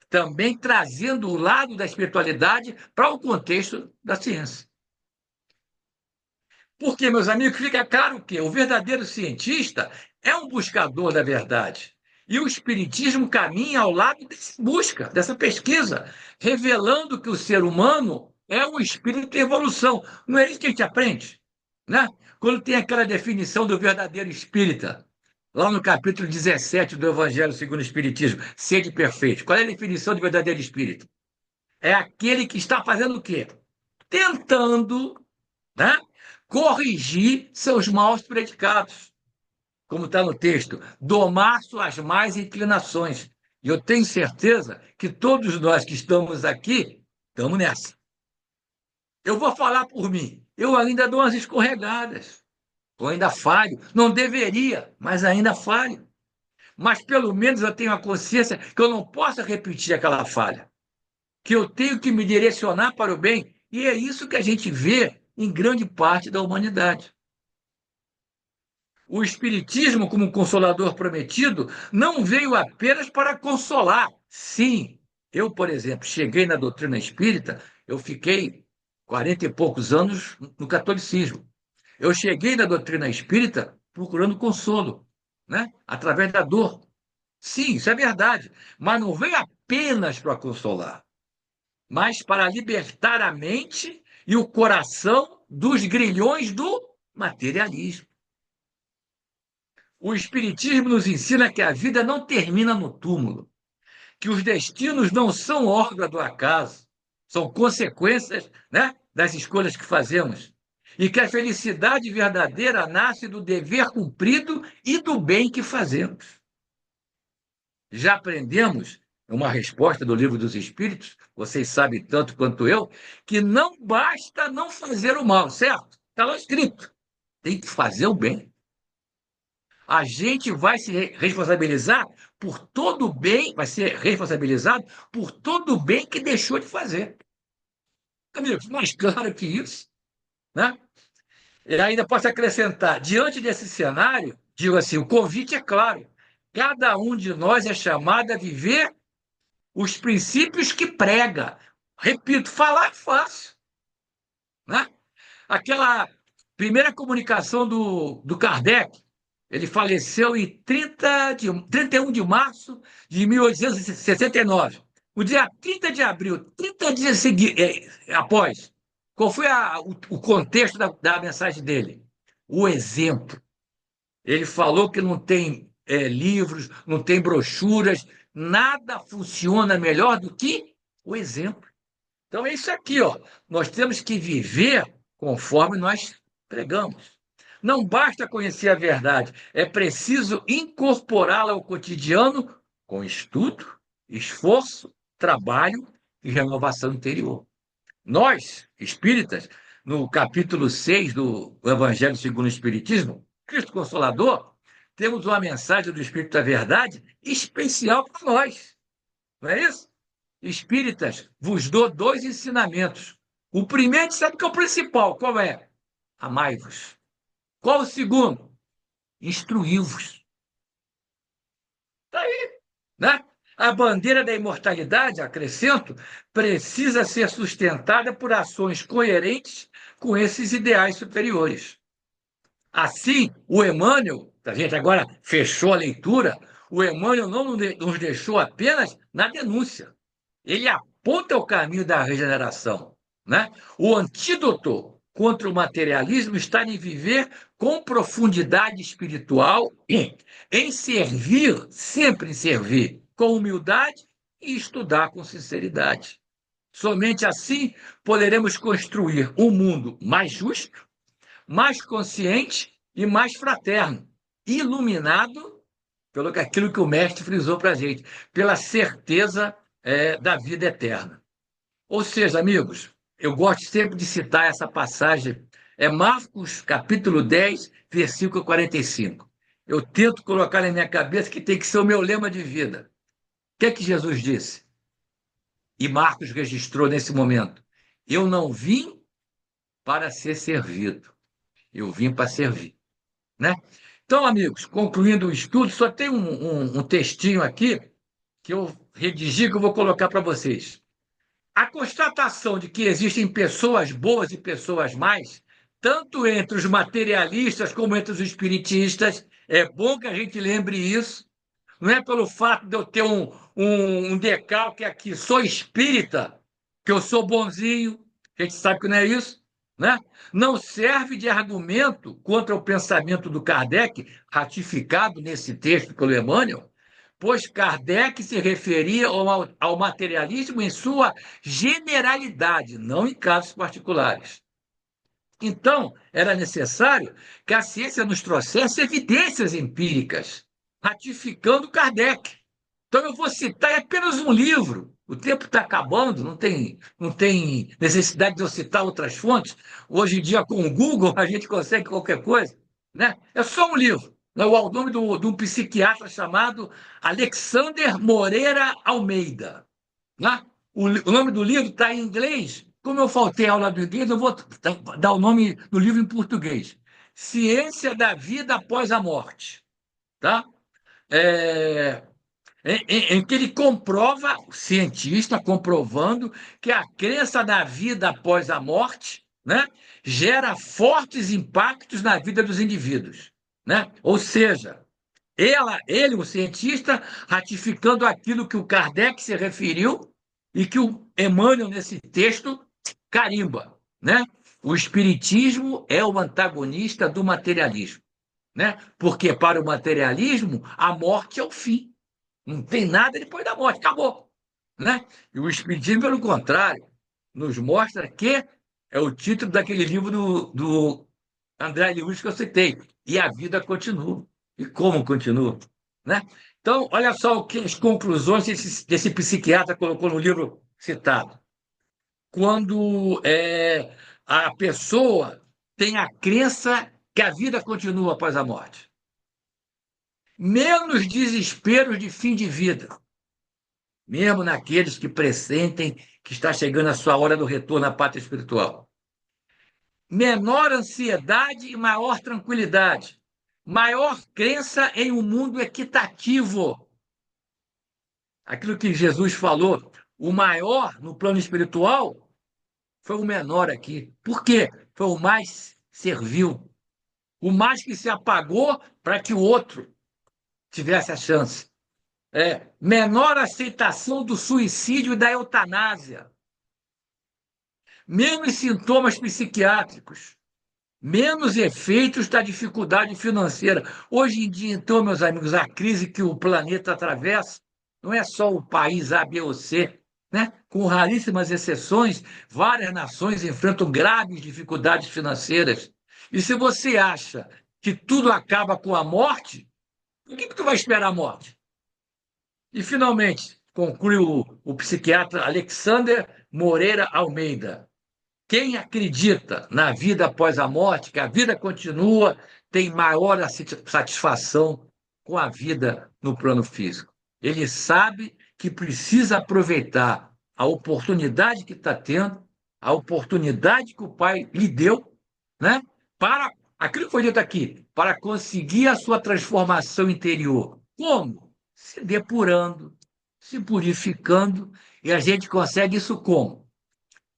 também trazendo o lado da espiritualidade para o contexto da ciência. Porque, meus amigos, fica claro que o verdadeiro cientista é um buscador da verdade. E o Espiritismo caminha ao lado dessa busca, dessa pesquisa, revelando que o ser humano é um espírito em evolução. Não é isso que a gente aprende? Né? Quando tem aquela definição do verdadeiro espírita, lá no capítulo 17 do Evangelho segundo o Espiritismo, sede perfeito. Qual é a definição de verdadeiro espírito? É aquele que está fazendo o quê? Tentando, né, corrigir seus maus predicados, como está no texto, domar suas más inclinações. E eu tenho certeza que todos nós que estamos aqui estamos nessa. Eu vou falar por mim. Eu ainda dou umas escorregadas. Eu ainda falho. Não deveria, mas ainda falho. Mas pelo menos eu tenho a consciência que eu não posso repetir aquela falha. Que eu tenho que me direcionar para o bem. E é isso que a gente vê em grande parte da humanidade. O Espiritismo, como consolador prometido, não veio apenas para consolar. Sim, eu, por exemplo, cheguei na doutrina espírita, eu fiquei 40 e poucos anos no catolicismo. Eu cheguei na doutrina espírita procurando consolo, né? Através da dor. Sim, isso é verdade, mas não veio apenas para consolar, mas para libertar a mente e o coração dos grilhões do materialismo. O Espiritismo nos ensina que a vida não termina no túmulo, que os destinos não são obra do acaso, são consequências, né, das escolhas que fazemos. E que a felicidade verdadeira nasce do dever cumprido e do bem que fazemos. Já aprendemos, uma resposta do Livro dos Espíritos, vocês sabem tanto quanto eu, que não basta não fazer o mal, certo? Está lá escrito. Tem que fazer o bem. A gente vai se responsabilizar por todo o bem, vai ser responsabilizado por todo o bem que deixou de fazer. Amigos, mais claro que isso, né? E ainda posso acrescentar, diante desse cenário, digo assim, o convite é claro. Cada um de nós é chamado a viver os princípios que prega. Repito, falar é fácil, né? Aquela primeira comunicação do Kardec, ele faleceu em 31 de março de 1869. O dia 30 de abril, 30 dias após, qual foi o contexto da mensagem dele? O exemplo. Ele falou que não tem livros, não tem brochuras, nada funciona melhor do que o exemplo. Então é isso aqui, ó. Nós temos que viver conforme nós pregamos. Não basta conhecer a verdade, é preciso incorporá-la ao cotidiano com estudo, esforço, trabalho e renovação interior. Nós, espíritas, no capítulo 6 do Evangelho segundo o Espiritismo, Cristo Consolador, temos uma mensagem do Espírito da Verdade especial para nós. Não é isso? Espíritas, vos dou dois ensinamentos. O primeiro, sabe que é o principal, qual é? Amai-vos. Qual o segundo? Instruí-vos. Está aí, né? A bandeira da imortalidade, acrescento, precisa ser sustentada por ações coerentes com esses ideais superiores. Assim, o Emmanuel, a gente agora fechou a leitura, o Emmanuel não nos deixou apenas na denúncia. Ele aponta o caminho da regeneração, né? O antídoto contra o materialismo está em viver com profundidade espiritual, em servir, sempre em servir, com humildade e estudar com sinceridade. Somente assim poderemos construir um mundo mais justo, mais consciente e mais fraterno, iluminado pelo aquilo que o mestre frisou para a gente, pela certeza da vida eterna. Ou seja, amigos, eu gosto sempre de citar essa passagem, é Marcos, capítulo 10, versículo 45. Eu tento colocar na minha cabeça que tem que ser o meu lema de vida. O que é que Jesus disse? E Marcos registrou nesse momento: eu não vim para ser servido, eu vim para servir. Né? Então, amigos, concluindo o estudo, só tem um textinho aqui que eu redigi que eu vou colocar para vocês. A constatação de que existem pessoas boas e pessoas más tanto entre os materialistas como entre os espiritistas. É bom que a gente lembre isso. Não é pelo fato de eu ter um decalque aqui, sou espírita, que eu sou bonzinho, a gente sabe que não é isso, né? Não serve de argumento contra o pensamento do Kardec, ratificado nesse texto pelo Emmanuel, pois Kardec se referia ao materialismo em sua generalidade, não em casos particulares. Então, era necessário que a ciência nos trouxesse evidências empíricas, ratificando Kardec. Então, eu vou citar apenas um livro. O tempo está acabando, não tem necessidade de eu citar outras fontes. Hoje em dia, com o Google, a gente consegue qualquer coisa. Né? É só um livro. É o nome de um psiquiatra chamado Alexander Moreira Almeida. Né? O nome do livro está em inglês. Como eu faltei aula do inglês, eu vou dar o nome do livro em português. Ciência da Vida Após a Morte. Tá? É, em que ele comprova, o cientista comprovando, que a crença na vida após a morte, né, gera fortes impactos na vida dos indivíduos. Né? Ou seja, ele, o cientista, ratificando aquilo que o Kardec se referiu e que o Emmanuel, nesse texto, carimba. Né? O espiritismo é o antagonista do materialismo. Né? Porque para o materialismo, a morte é o fim. Não tem nada depois da morte, acabou. Né? E o Espiritismo, pelo contrário, nos mostra que é o título daquele livro do André Luiz que eu citei. E a vida continua. E como continua? Né? Então, olha só o que as conclusões desse psiquiatra colocou no livro citado. Quando a pessoa tem a crença que a vida continua após a morte. Menos desesperos de fim de vida, mesmo naqueles que pressentem que está chegando a sua hora do retorno à pátria espiritual. Menor ansiedade e maior tranquilidade. Maior crença em um mundo equitativo. Aquilo que Jesus falou, o maior no plano espiritual foi o menor aqui. Por quê? Foi o mais servil. O mais que se apagou para que o outro tivesse a chance. Menor aceitação do suicídio e da eutanásia. Menos sintomas psiquiátricos, menos efeitos da dificuldade financeira. Hoje em dia, então, meus amigos, a crise que o planeta atravessa não é só o país A, B ou C, né? Com raríssimas exceções, várias nações enfrentam graves dificuldades financeiras. E se você acha que tudo acaba com a morte, por que tu vai esperar a morte? E, finalmente, conclui o psiquiatra Alexander Moreira Almeida. Quem acredita na vida após a morte, que a vida continua, tem maior satisfação com a vida no plano físico. Ele sabe que precisa aproveitar a oportunidade que está tendo, a oportunidade que o pai lhe deu, né, para aquilo que foi dito aqui, para conseguir a sua transformação interior. Como? Se depurando, se purificando, e a gente consegue isso como?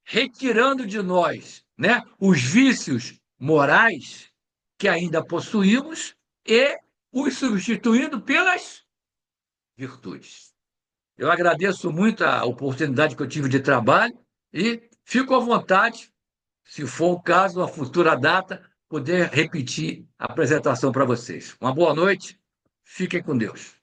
Retirando de nós, né, os vícios morais que ainda possuímos e os substituindo pelas virtudes. Eu agradeço muito a oportunidade que eu tive de trabalho e fico à vontade, se for o caso, a futura data, poder repetir a apresentação para vocês. Uma boa noite, fiquem com Deus.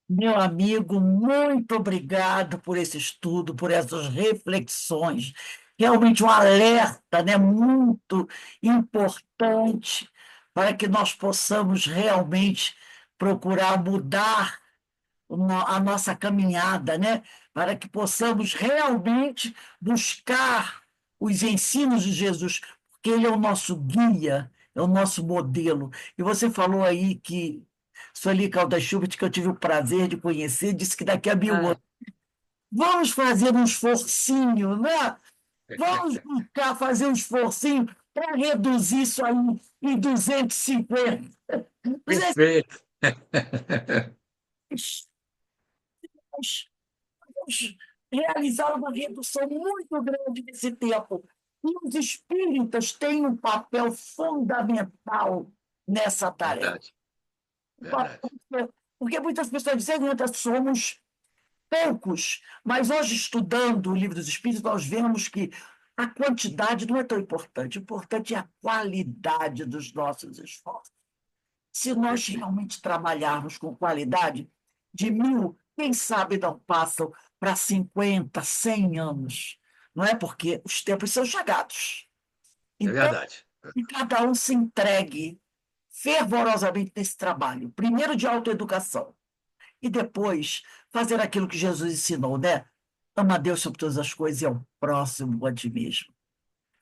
Meu amigo, muito obrigado por esse estudo, por essas reflexões. Realmente um alerta, né, muito importante para que nós possamos realmente procurar mudar a nossa caminhada, né, para que possamos realmente buscar os ensinos de Jesus, porque ele é o nosso guia, é o nosso modelo. E você falou aí que Sueli Caldas Schubert, que eu tive o prazer de conhecer, disse que daqui a 1000 anos. Vamos fazer um esforcinho, né? Vamos buscar fazer um esforcinho para reduzir isso aí em 250. Perfeito. Vamos realizar uma redução muito grande desse tempo. E os espíritas têm um papel fundamental nessa tarefa. Verdade, verdade. Porque muitas pessoas dizem que nós somos poucos, mas hoje, estudando o Livro dos Espíritos, nós vemos que a quantidade não é tão importante. O importante é a qualidade dos nossos esforços. Se nós Perfeito. realmente trabalharmos com qualidade, de 1.000, quem sabe não passam para 50, 100 anos. Não é? Porque os tempos são chegados. É Então, verdade. que cada um se entregue fervorosamente nesse trabalho. Primeiro de autoeducação e depois fazer aquilo que Jesus ensinou, né? Ama a Deus sobre todas as coisas e ao próximo a ti mesmo.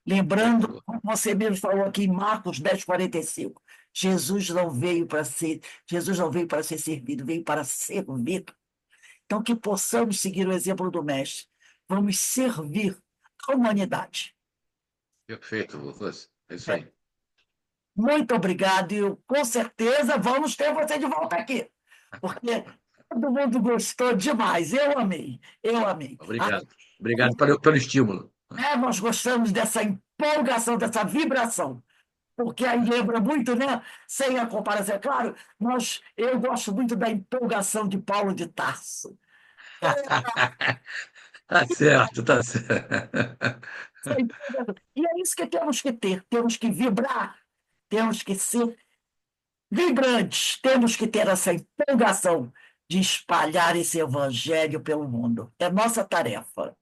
Lembrando, Perfeito. como você mesmo falou aqui em Marcos 10:45, Jesus não veio para ser servido, veio para servir. Então, que possamos seguir o exemplo do Mestre. Vamos servir a humanidade. Perfeito, Rufus. É isso É. aí. Muito obrigado e com certeza vamos ter você de volta aqui, porque todo mundo gostou demais. Eu amei, eu amei. Obrigado. Obrigado pelo estímulo. Nós gostamos dessa empolgação, dessa vibração, porque aí lembra muito, né? Sem a comparação, é claro, eu gosto muito da empolgação de Paulo de Tarso. Tá certo, tá certo. E é isso que temos que ter, temos que vibrar, temos que ser vibrantes, temos que ter essa empolgação de espalhar esse evangelho pelo mundo. É nossa tarefa,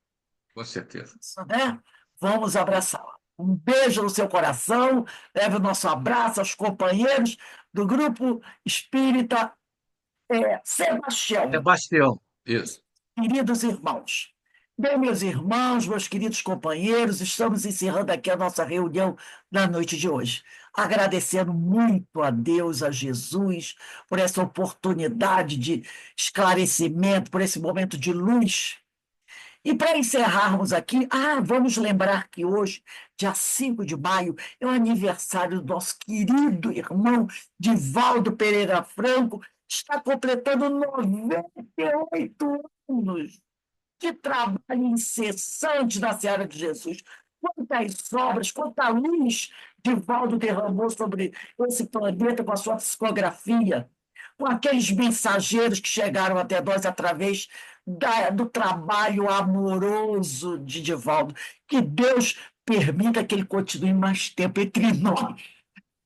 Com certeza. isso, né? Vamos abraçá-la. Um beijo no seu coração, leve o nosso abraço aos companheiros do Grupo Espírita Sebastião. Sebastião, isso. Queridos irmãos, bem, meus irmãos, meus queridos companheiros, estamos encerrando aqui a nossa reunião da noite de hoje. Agradecendo muito a Deus, a Jesus, por essa oportunidade de esclarecimento, por esse momento de luz. E para encerrarmos aqui, vamos lembrar que hoje, dia 5 de maio, é o aniversário do nosso querido irmão Divaldo Pereira Franco, que está completando 98 anos de trabalho incessante na Seara de Jesus. Quantas obras, quanta luz Divaldo derramou sobre esse planeta com a sua psicografia, com aqueles mensageiros que chegaram até nós através do trabalho amoroso de Divaldo. Que Deus permita que ele continue mais tempo entre nós.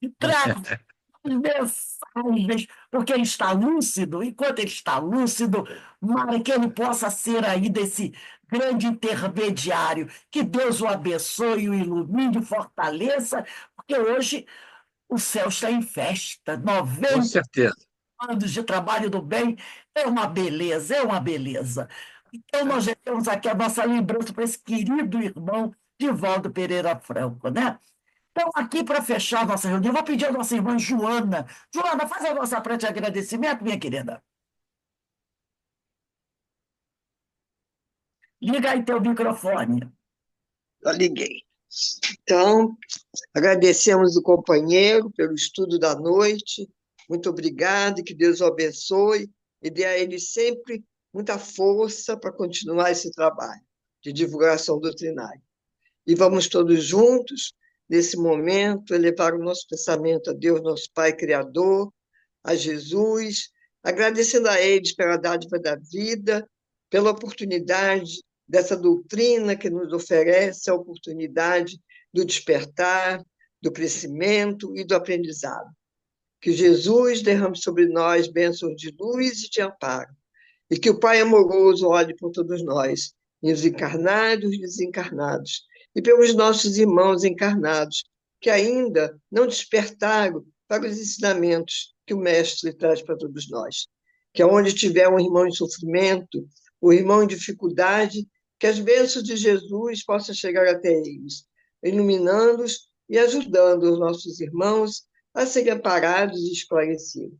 E traga mensagens, porque ele está lúcido, enquanto ele está lúcido, Mara, que ele possa ser aí desse grande intermediário. Que Deus o abençoe, o ilumine, o fortaleça, porque hoje o céu está em festa. Com 90 certeza. anos de trabalho do bem é uma beleza, é uma beleza. Então, nós já temos aqui a nossa lembrança para esse querido irmão Divaldo Pereira Franco, né? Então, aqui para fechar a nossa reunião, vou pedir à nossa irmã Joana. Joana, faz a nossa prece de agradecimento, minha querida. Liga aí teu microfone. Já liguei. Então, agradecemos o companheiro pelo estudo da noite. Muito obrigado, que Deus o abençoe e dê a ele sempre muita força para continuar esse trabalho de divulgação doutrinária. E vamos todos juntos, nesse momento, elevar o nosso pensamento a Deus, nosso Pai Criador, a Jesus, agradecendo a eles pela dádiva da vida, pela oportunidade dessa doutrina que nos oferece a oportunidade do despertar, do crescimento e do aprendizado. Que Jesus derrame sobre nós bênçãos de luz e de amparo, e que o Pai amoroso olhe por todos nós, e os encarnados e desencarnados, e pelos nossos irmãos encarnados, que ainda não despertaram para os ensinamentos que o Mestre traz para todos nós. Que onde tiver um irmão em sofrimento, um irmão em dificuldade, que as bênçãos de Jesus possam chegar até eles, iluminando-os e ajudando os nossos irmãos a serem amparados e esclarecidos.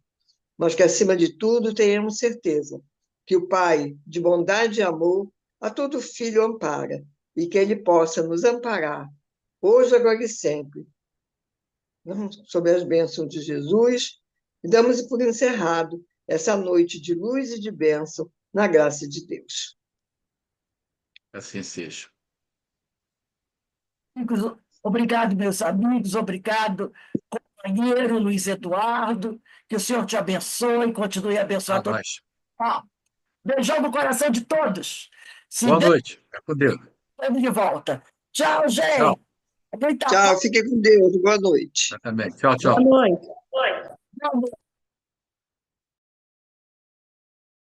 Mas que, acima de tudo, tenhamos certeza que o Pai, de bondade e amor, a todo filho ampara, e que ele possa nos amparar, hoje, agora e sempre, sob as bênçãos de Jesus, e damos por encerrado essa noite de luz e de bênção, na graça de Deus. Assim seja. Obrigado, meus amigos, obrigado, companheiro Luiz Eduardo, que o Senhor te abençoe, continue a A abençoar todos. nós. Ó, beijão no coração de todos. Se Boa Deus noite. Fica com Deus. estamos de volta. Tchau, Tchau. gente. Aproveitar. Tchau, fique com Deus. Boa noite. Você também. Tchau, Boa tchau. noite. Boa noite.